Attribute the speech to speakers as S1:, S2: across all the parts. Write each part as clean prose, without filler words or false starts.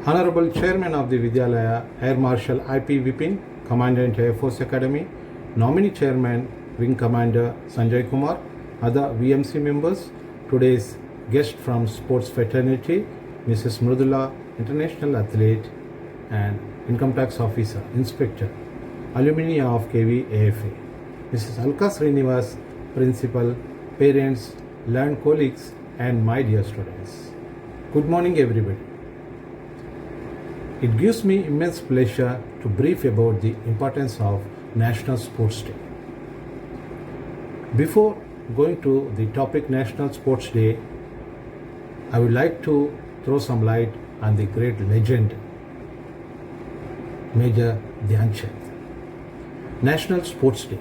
S1: Honorable Chairman of the Vidyalaya, Air Marshal I.P. Vipin, Commandant Air Force Academy, Nominee Chairman, Wing Commander Sanjay Kumar, other VMC members, today's guest from sports fraternity, Mrs. Mrudula, international athlete and income tax officer, inspector, alumni of KV AFA, Mrs. Alka Srinivas, principal, parents, learned colleagues, and my dear students. Good morning, everybody. It gives me immense pleasure to brief about the importance of National Sports Day. Before going to the topic National Sports Day, I would like to throw some light on the great legend, Major Dhyan Chand. National Sports Day,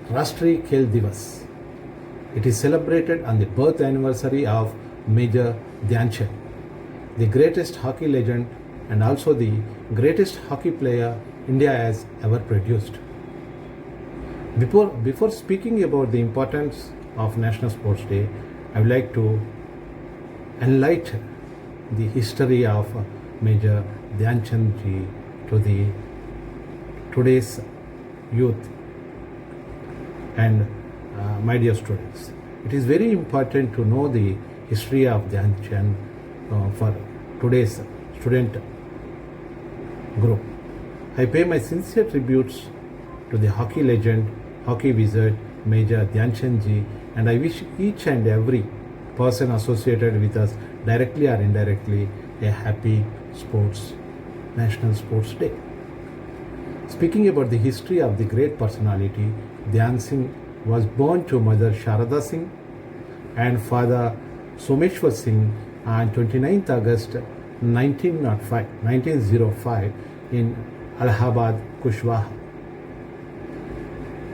S1: Rashtriya Khel Divas. It is celebrated on the birth anniversary of Major Dhyan Chand, the greatest hockey legend and also the greatest hockey player India has ever produced. Before speaking about the importance of National Sports Day, I would like to enlighten the history of Major Dhyan Chand ji to the today's youth and my dear students. It is very important to know the history of Dhyan Chand for today's student group. I pay my sincere tributes to the hockey legend, hockey wizard, Major Dhyan Chand ji, and I wish each and every person associated with us, directly or indirectly, a happy National Sports Day. Speaking about the history of the great personality, Dhyan Singh was born to mother Sharada Singh and father Someshwar Singh on 29th August 1905 in Allahabad, Kushwaha.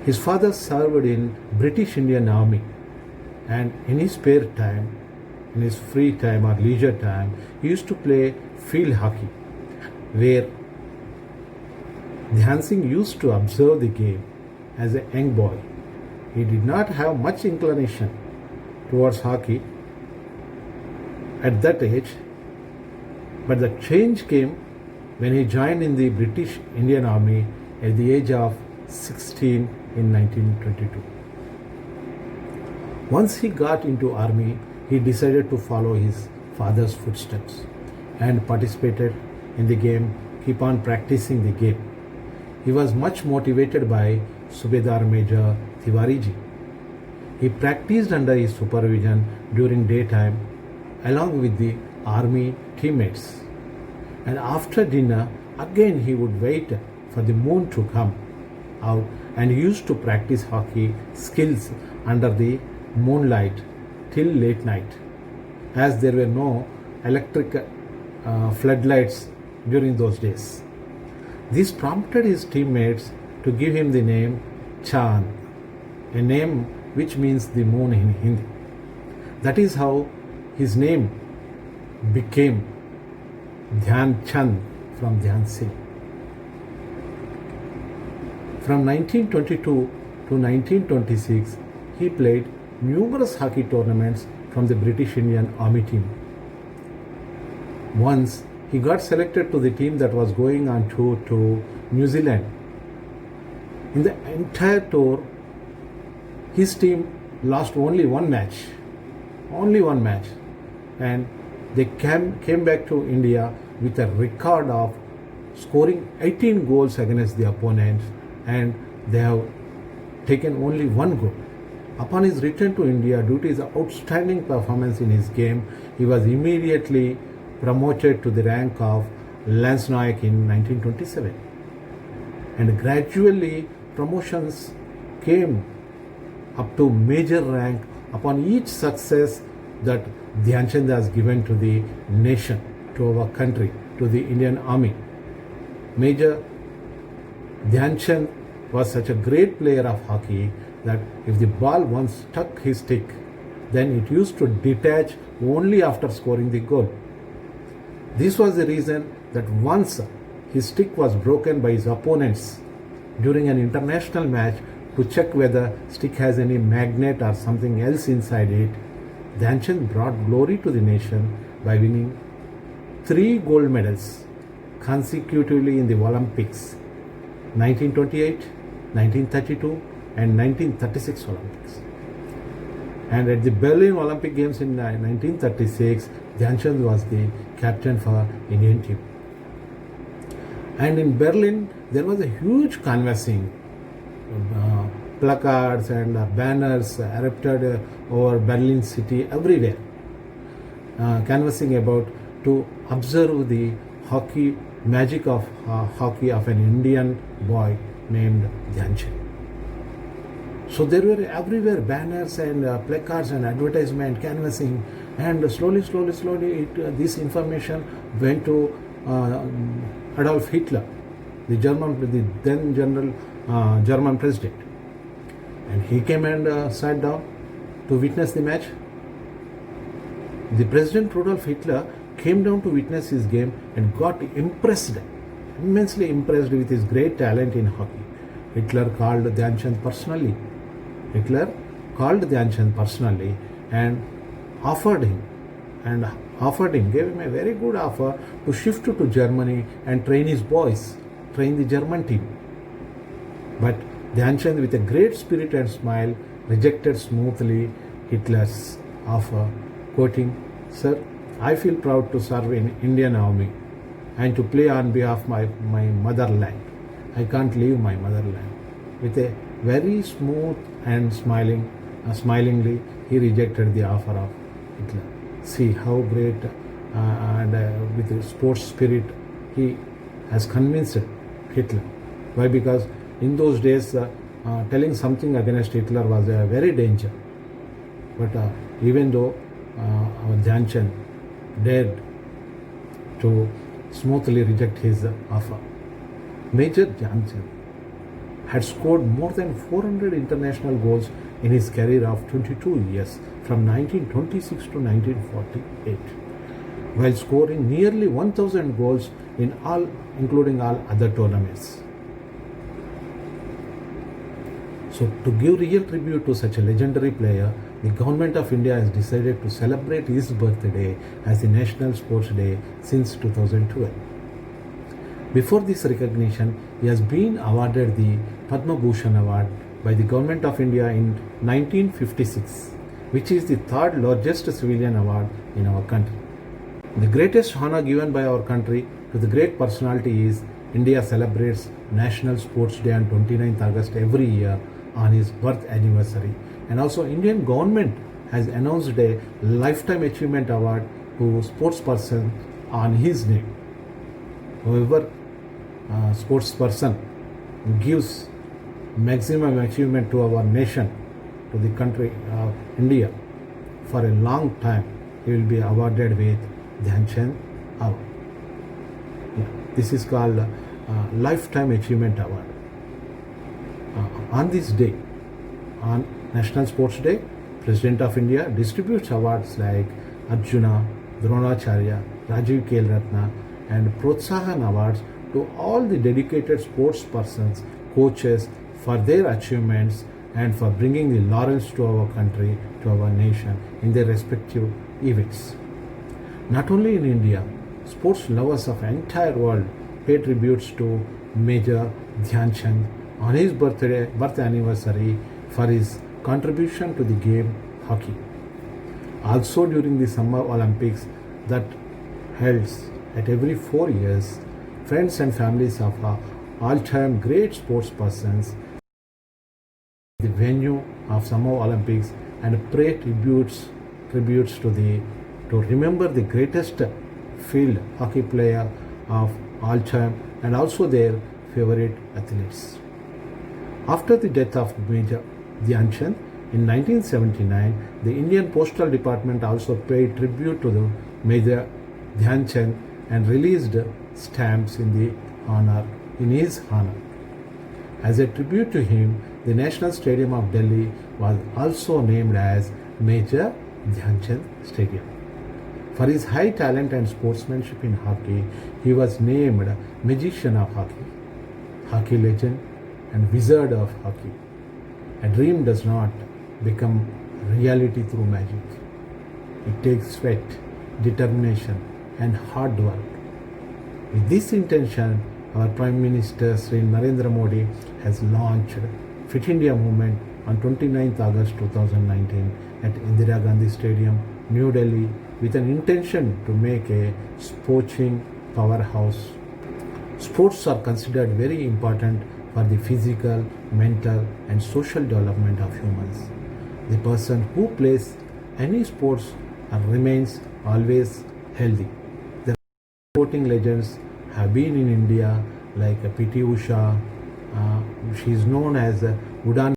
S1: His father served in British Indian Army, and in his spare time, in his free time or leisure time, he used to play field hockey, where Dhyan Singh used to observe the game as a young boy. He did not have much inclination towards hockey at that age, but the change came when he joined in the British Indian Army at the age of 16 in 1922. Once he got into army, he decided to follow his father's footsteps and participated in the game, keep on practicing the game. He was much motivated by Subedar Major Tiwari ji. He practiced under his supervision during daytime along with the army teammates. And after dinner, again he would wait for the moon to come out, and he used to practice hockey skills under the moonlight till late night, as there were no electric floodlights during those days. This prompted his teammates to give him the name Chand, a name which means the moon in Hindi. That is how his name became Dhyan Chand from Dhyan Singh. From 1922 to 1926, he played numerous hockey tournaments from the British Indian Army team. Once, he got selected to the team that was going on tour to New Zealand. In the entire tour, his team lost only one match, and they came back to India with a record of scoring 18 goals against the opponents, and they have taken only one goal. Upon his return to India, due to his outstanding performance in his game, he was immediately promoted to the rank of Lance Nayak in 1927. And gradually promotions came up to major rank upon each success that Dhyan Chand has given to the nation, to our country, to the Indian Army. Major Dhyan Chand was such a great player of hockey that if the ball once struck his stick, then it used to detach only after scoring the goal. This was the reason that once his stick was broken by his opponents during an international match to check whether stick has any magnet or something else inside it, Dhyan Chand brought glory to the nation by winning 3 gold medals consecutively in the Olympics 1928, 1932 and 1936 Olympics. And at the Berlin Olympic Games in 1936, Dhyan Chand was the captain for Indian team. And in Berlin, there was a huge canvassing. Placards and banners erupted over Berlin city everywhere, canvassing about to observe the hockey magic of hockey of an Indian boy named Dhyan Chand. So there were everywhere banners and placards and advertisement canvassing, and slowly, this information went to Adolf Hitler, the then German president, and he came and sat down to witness the match. The President Rudolf Hitler came down to witness his game and got immensely impressed with his great talent in hockey. Hitler called Dhyan Chand personally and gave him a very good offer to shift to Germany and train the German team. But Dhyan Chand, with a great spirit and smile, rejected smoothly Hitler's offer, quoting, "Sir, I feel proud to serve in Indian Army and to play on behalf of my motherland. I can't leave my motherland." With a very smooth and smilingly, he rejected the offer of Hitler. See how great and with sports spirit he has convinced Hitler. Why? Because in those days, telling something against Hitler was a very danger. But even though our Dhyan Chand dared to smoothly reject his offer, Major Dhyan Chand had scored more than 400 international goals in his career of 22 years from 1926 to 1948, while scoring nearly 1,000 goals in including all other tournaments. So, to give real tribute to such a legendary player, the Government of India has decided to celebrate his birthday as the National Sports Day since 2012. Before this recognition, he has been awarded the Padma Bhushan Award by the Government of India in 1956, which is the third largest civilian award in our country. The greatest honor given by our country to the great personality is India celebrates National Sports Day on 29th August every year on his birth anniversary. And also Indian government has announced a Lifetime Achievement Award to sports person on his name. Whoever sports person gives maximum achievement to our nation, to the country of India, for a long time, he will be awarded with Dhyan Chand Award. This is called Lifetime Achievement Award. On this day, on National Sports Day, President of India distributes awards like Arjuna, Dronacharya, Rajiv Khel Ratna and Protsahan Awards to all the dedicated sports persons, coaches for their achievements and for bringing the laurels to our country, to our nation in their respective events. Not only in India, sports lovers of the entire world pay tributes to Major Dhyan Chand on his birth anniversary for his contribution to the game hockey. Also during the Summer Olympics that held at every 4 years, friends and families of all-time great sports persons the venue of Summer Olympics and pay tributes to remember the greatest field hockey player of all time and also their favorite athletes. After the death of Major Dhyan Chand in 1979, the Indian Postal Department also paid tribute to the Major Dhyan Chand and released stamps in his honor. As a tribute to him, the National Stadium of Delhi was also named as Major Dhyan Chand Stadium. For his high talent and sportsmanship in hockey, he was named Magician of Hockey, Hockey Legend and Wizard of Hockey. A dream does not become reality through magic. It takes sweat, determination and hard work. With this intention, our Prime Minister Sri Narendra Modi has launched Fit India movement on 29th August 2019 at Indira Gandhi Stadium, New Delhi, with an intention to make a sporting powerhouse. Sports are considered very important for the physical, mental, and social development of humans. The person who plays any sports remains always healthy. The sporting legends have been in India like P.T. Usha, she is known as Udan,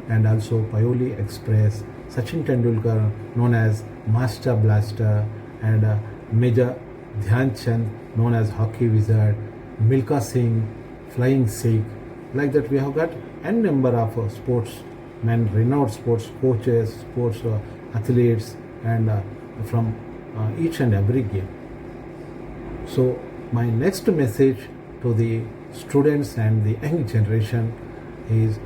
S1: and also Payoli Express, Sachin Tendulkar known as Master Blaster, and Major Dhyan Chand known as Hockey Wizard, Milka Singh, Flying Sikh. Like that we have got n number of sportsmen, renowned sports coaches, sports athletes, and from each and every game. So my next message to the students and the young generation is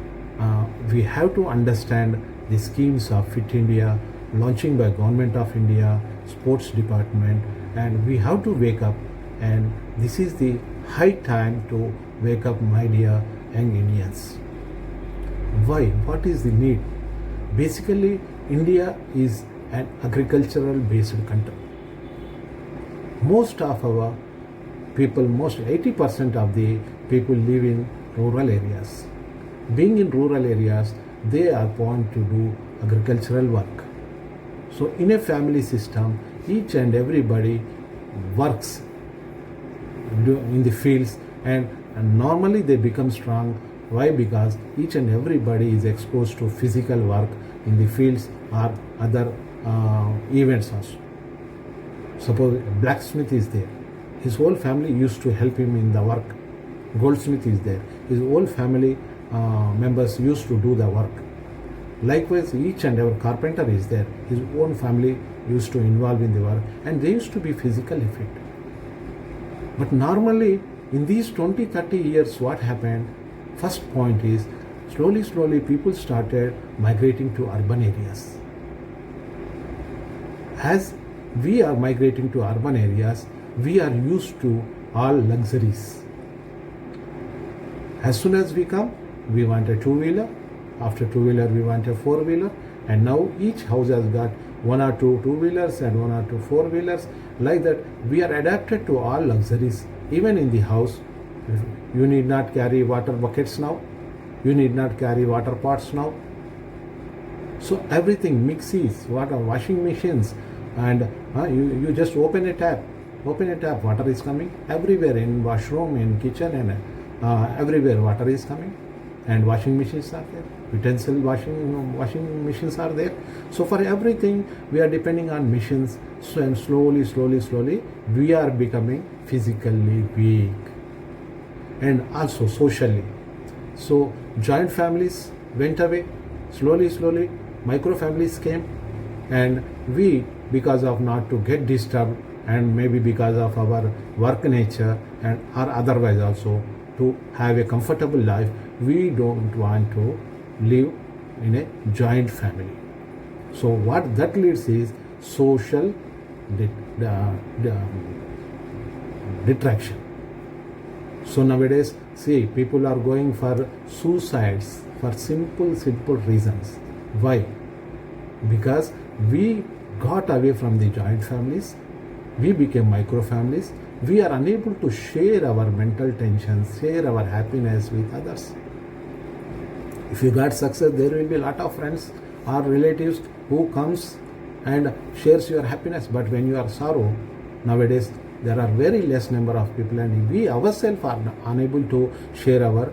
S1: we have to understand the schemes of Fit India launching by Government of India, Sports Department, and we have to wake up, and this is the high time to wake up, my dear young Indians. Why? What is the need? Basically, India is an agricultural based country. Most of our people, most 80% of the people live in rural areas. Being in rural areas, they are born to do agricultural work. So in a family system, each and everybody works in the fields, and normally they become strong. Why? Because each and everybody is exposed to physical work in the fields or other events also. Suppose a blacksmith is there, his whole family used to help him in the work. Goldsmith is there, his whole family members used to do the work. Likewise, each and every carpenter is there, his own family used to involve in the work, and they used to be physically fit. But normally in these 20-30 years, what happened? First point is, slowly people started migrating to urban areas. As we are migrating to urban areas, we are used to all luxuries. As soon as we come, we want a two-wheeler. After two-wheeler, we want a four-wheeler. And now each house has got one or two two-wheelers and one or two four-wheelers. Like that, we are adapted to all luxuries. Even in the house, you need not carry water buckets now. You need not carry water pots now. So everything, mixies, water, washing machines, and you just open a tap, water is coming everywhere, in washroom, in kitchen, and everywhere water is coming, and washing machines are there, utensil washing machines are there. So for everything we are depending on machines. So and slowly we are becoming physically weak, and also socially. So joint families went away. Slowly micro families came, and we, because of not to get disturbed, and maybe because of our work nature, and or otherwise also to have a comfortable life, we don't want to live in a joint family. So what that leads is social detraction. So nowadays, see, people are going for suicides for simple reasons. Why? Because we got away from the joint families, we became micro families, we are unable to share our mental tensions, share our happiness with others. If you got success, there will be a lot of friends or relatives who comes and shares your happiness. But when you are sorrow, nowadays there are very less number of people, and we ourselves are unable to share our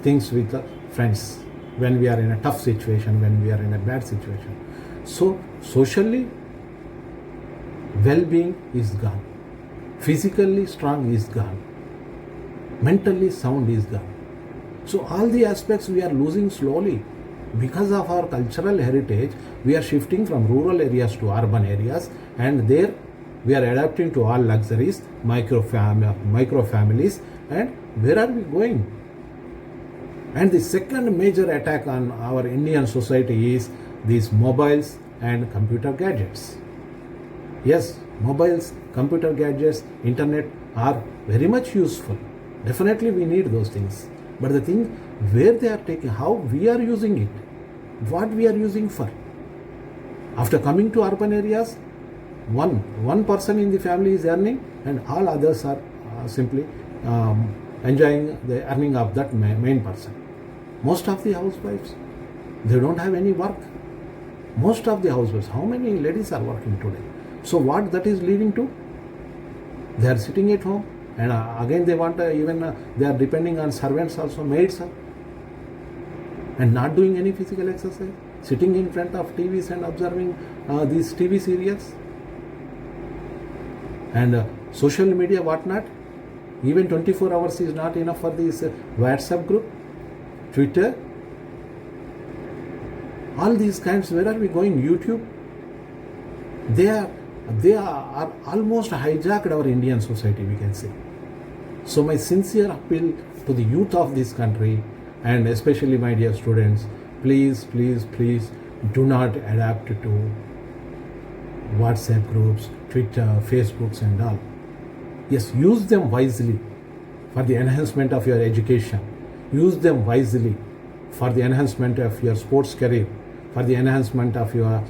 S1: things with friends when we are in a tough situation, when we are in a bad situation. So socially, well-being is gone, physically strong is gone, mentally sound is gone. So all the aspects we are losing slowly. Because of our cultural heritage, we are shifting from rural areas to urban areas, and there we are adapting to all luxuries, micro families, and where are we going? And the second major attack on our Indian society is these mobiles and computer gadgets. Yes, mobiles, computer gadgets, internet are very much useful. Definitely we need those things. But the thing where they are taking, how we are using it, what we are using for. After coming to urban areas, one person in the family is earning and all others are simply enjoying the earning of that main person. Most of the housewives, they don't have any work. Most of the housewives, how many ladies are working today? So what that is leading to? They are sitting at home and again they want they are depending on servants also, maids, and not doing any physical exercise, sitting in front of TVs and observing these TV serials and social media, whatnot. Even 24 hours is not enough for this WhatsApp group, Twitter, all these kinds. Where are we going? YouTube. They are almost hijacked our Indian society, we can say. So my sincere appeal to the youth of this country, and especially my dear students, please do not adapt to WhatsApp groups, Twitter, Facebooks and all. Yes, use them wisely for the enhancement of your education. Use them wisely for the enhancement of your sports career, for the enhancement of your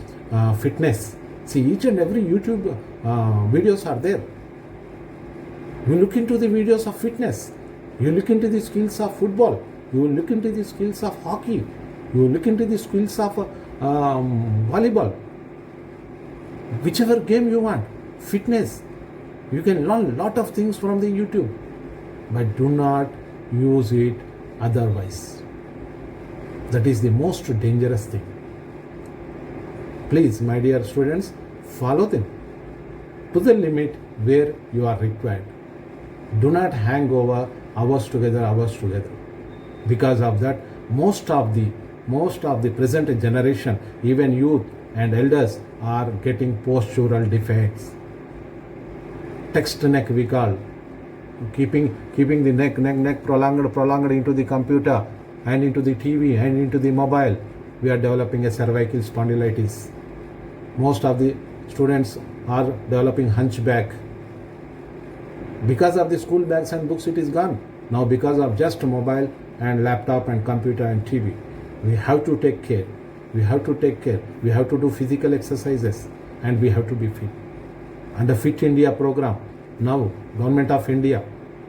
S1: fitness. See, each and every YouTube videos are there. You look into the videos of fitness. You look into the skills of football. You will look into the skills of hockey. You will look into the skills of volleyball. Whichever game you want, fitness. You can learn a lot of things from the YouTube. But do not use it otherwise. That is the most dangerous thing. Please, my dear students, follow them to the limit where you are required. Do not hang over hours together. Because of that, most of the present generation, even youth and elders, are getting postural defects. Text neck we call, keeping the neck prolonged into the computer and into the TV and into the mobile. We are developing a cervical spondylitis. Most of the students are developing hunchback. Because of the school bags and books, it is gone. Now because of just mobile and laptop and computer and TV, we have to take care. We have to do physical exercises and we have to be fit. Under Fit India program, now Government of India,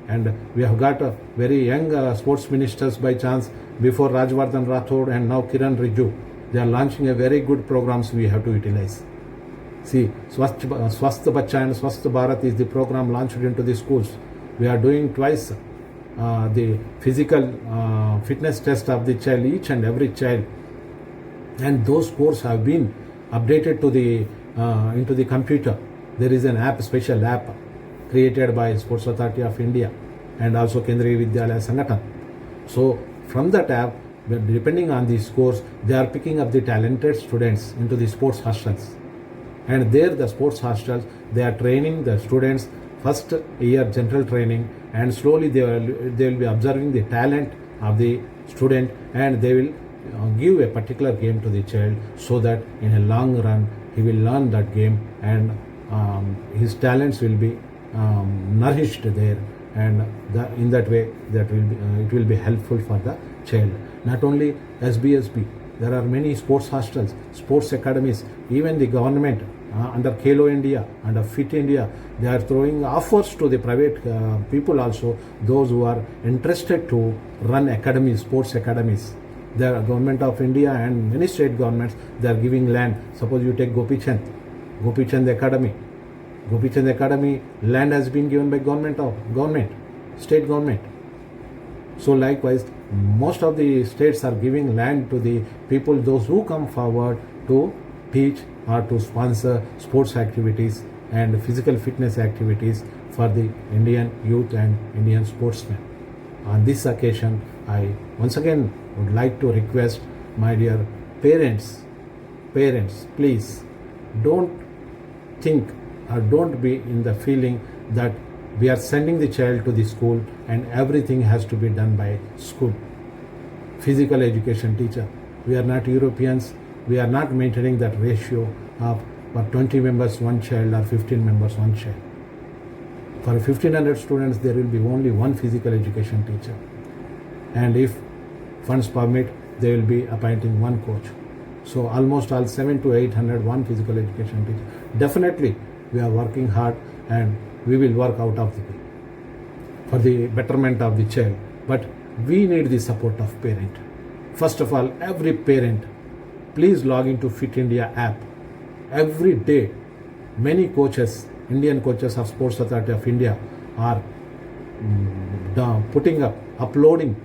S1: and we have got a very young sports ministers by chance, before Rajvardhan Rathod and now Kiran Rijiju. They are launching a very good programs we have to utilize. See, Swasth Bachcha and Swasth Bharat is the program launched into the schools. We are doing twice the physical fitness test of the child, each and every child. And those courses have been updated to the into the computer. There is an app, special app created by Sports Authority of India and also Kendriya Vidyalaya Sangathan. So from that app, depending on the scores, they are picking up the talented students into the sports hostels. And there, the sports hostels, they are training the students first year general training, and slowly they will be observing the talent of the student, and they will give a particular game to the child, so that in a long run he will learn that game, and his talents will be nourished there, and in that way that will be, it will be helpful for the child. Not only SBSB, there are many sports hostels, sports academies, even the government under Khelo India, under Fit India, they are throwing offers to the private people also, those who are interested to run academies, sports academies. The Government of India and many state governments, they are giving land. Suppose you take Gopi Chand Academy. Gopi Chand Academy, land has been given by state government. So likewise, most of the states are giving land to the people, those who come forward to teach or to sponsor sports activities and physical fitness activities for the Indian youth and Indian sportsmen. On this occasion, I once again would like to request my dear parents, please don't think or don't be in the feeling that we are sending the child to the school and everything has to be done by school. Physical education teacher. We are not Europeans. We are not maintaining that ratio of For 20 members, one child, or 15 members, one child. For 1500 students, there will be only one physical education teacher. And if funds permit, they will be appointing one coach. So almost all 700 to 800, one physical education teacher. Definitely, we are working hard and we will work out of the way for the betterment of the child. But we need the support of parent. First of all, every parent, please log into Fit India app. Every day, many coaches, Indian coaches of Sports Authority of India are uploading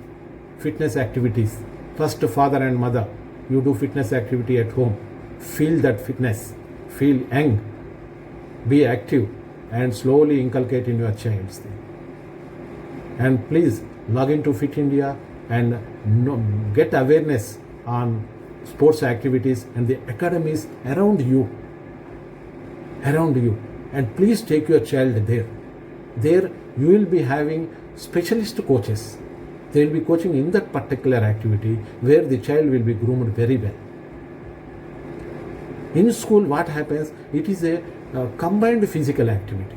S1: fitness activities. First, father and mother, you do fitness activity at home. Feel that fitness, feel young, be active, and slowly inculcate in your child's thing. And please log into Fit India and get awareness on sports activities and the academies around you. And please take your child there. There you will be having specialist coaches. They will be coaching in that particular activity where the child will be groomed very well. In school, what happens? It is a combined physical activity.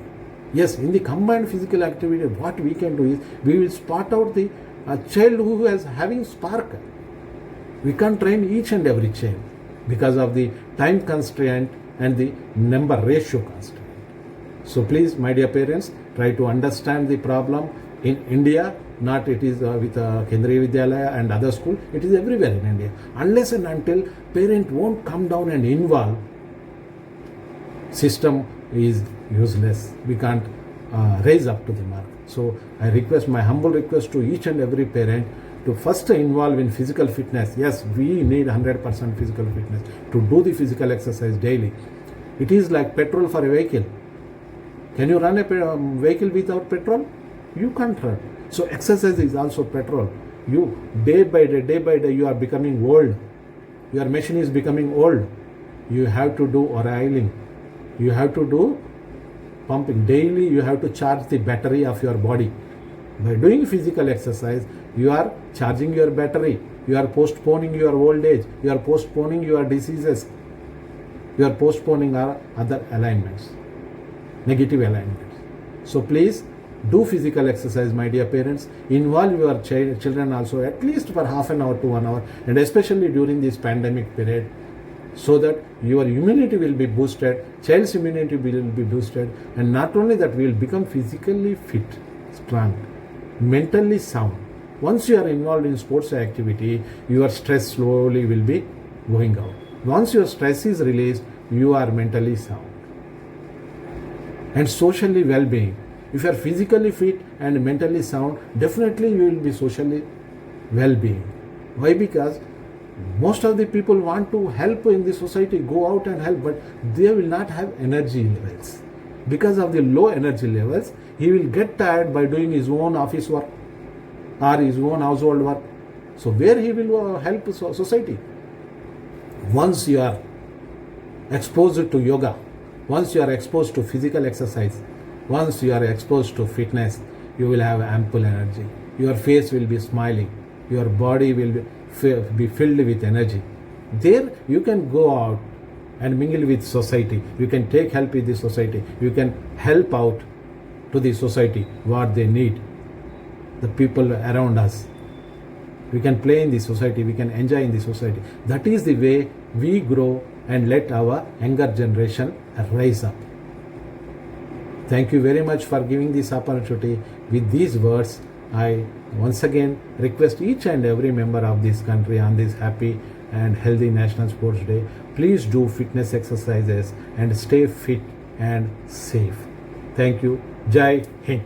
S1: Yes, in the combined physical activity, what we can do is we will spot out the child who is having spark. We can't train each and every child because of the time constraint and the number ratio constraint. So please, my dear parents, try to understand the problem in India. Not it is with Kendriya Vidyalaya and other school. It is everywhere in India. Unless and until parent won't come down and involve, system is useless. We can't raise up to the mark. So I request, my humble request to each and every parent to first involve in physical fitness. Yes, we need 100% physical fitness to do the physical exercise daily. It is like petrol for a vehicle. Can you run a vehicle without petrol? You can't run. So exercise is also petrol. You day by day, you are becoming old. Your machine is becoming old. You have to do oiling. You have to do pumping. Daily you have to charge the battery of your body. By doing physical exercise, you are charging your battery. You are postponing your old age. You are postponing your diseases. You are postponing our other alignments, negative alignments. So please do physical exercise, my dear parents. Involve your children also at least for half an hour to 1 hour, and especially during this pandemic period, so that your immunity will be boosted, child's immunity will be boosted, and not only that, we will become physically fit, strong, mentally sound. Once you are involved in sports activity, your stress slowly will be going out. Once your stress is released, you are mentally sound and socially well-being. If you are physically fit and mentally sound, definitely you will be socially well-being. Why? Because most of the people want to help in the society, go out and help, but they will not have energy levels. Because of the low energy levels, he will get tired by doing his own office work or his own household work. So where he will help society? Once you are exposed to yoga, once you are exposed to physical exercise, once you are exposed to fitness, you will have ample energy. Your face will be smiling. Your body will be filled with energy. There you can go out and mingle with society. You can take help with the society. You can help out to the society what they need, the people around us. We can play in the society. We can enjoy in the society. That is the way we grow and let our younger generation rise up. Thank you very much for giving this opportunity. With these words, I once again request each and every member of this country on this happy and healthy National Sports Day, please do fitness exercises and stay fit and safe. Thank you. Jai Hind.